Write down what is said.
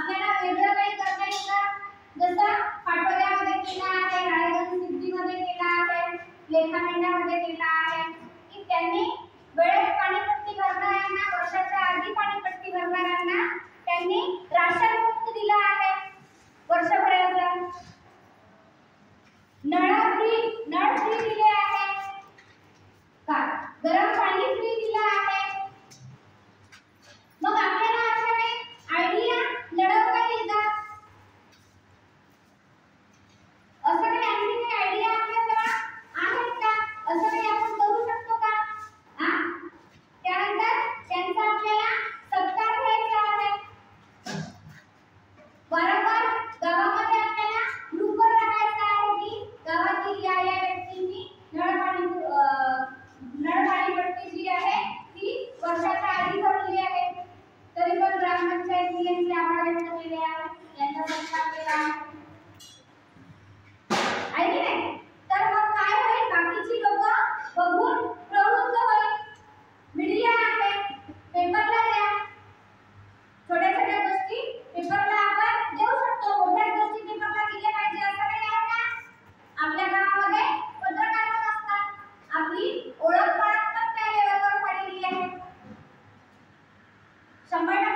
आपल्याला वेगळं काही करता येईल का? जसं पाटोद्यामध्ये केला आहे, राळेगण सिद्धीमध्ये केला आहे, लेखामेंढ्यामध्ये केला आहे की त्यांनी वेळेत पाणीपट्टी भरणाऱ्यांना, वर्षाच्या आधी पाणीपट्टी भरणाऱ्यांना त्यांनी राशन मुक्त दिलं आहे वर्षभराचं. नळ फ्री दिले आहे का? गरम पाणी फ्री दिलं आहे. मग आपल्याला अशा काही आयडिया लढवता येतात. असं काही आणखी काही आयडिया आपल्याजवळ आहेत का? असं काही आपण करू शकतो का? त्यानंतर त्यांचा आपल्याला सत्कार करायचा आहे. वारंवार गावामध्ये आपल्याला ग्रुपवर टाकायचं आहे की गावातील या व्यक्तींनी नळपाणीपट्टी जी आहे ती वर्षाच्या आधी भरली आहे. तरी पण ग्रामपंचायत यांचे आभार व्यक्त केले आहे, यांचा सत्कार केला आहे की नाही? तर मग काय होईल? बाकीची लोक बघून प्रवृत्त होईल. मीडिया आहे, पेपरला द्या. छोट्या छोट्या गोष्टी पेपरला आपण देऊ शकतो. मोठ्या गोष्टी पेपरला दिल्या पाहिजे असं काही आहे का? आपल्या गावामध्ये पत्रकार असतात, आपली ओळख पण त्या लेवलवर झालेली आहे. 100%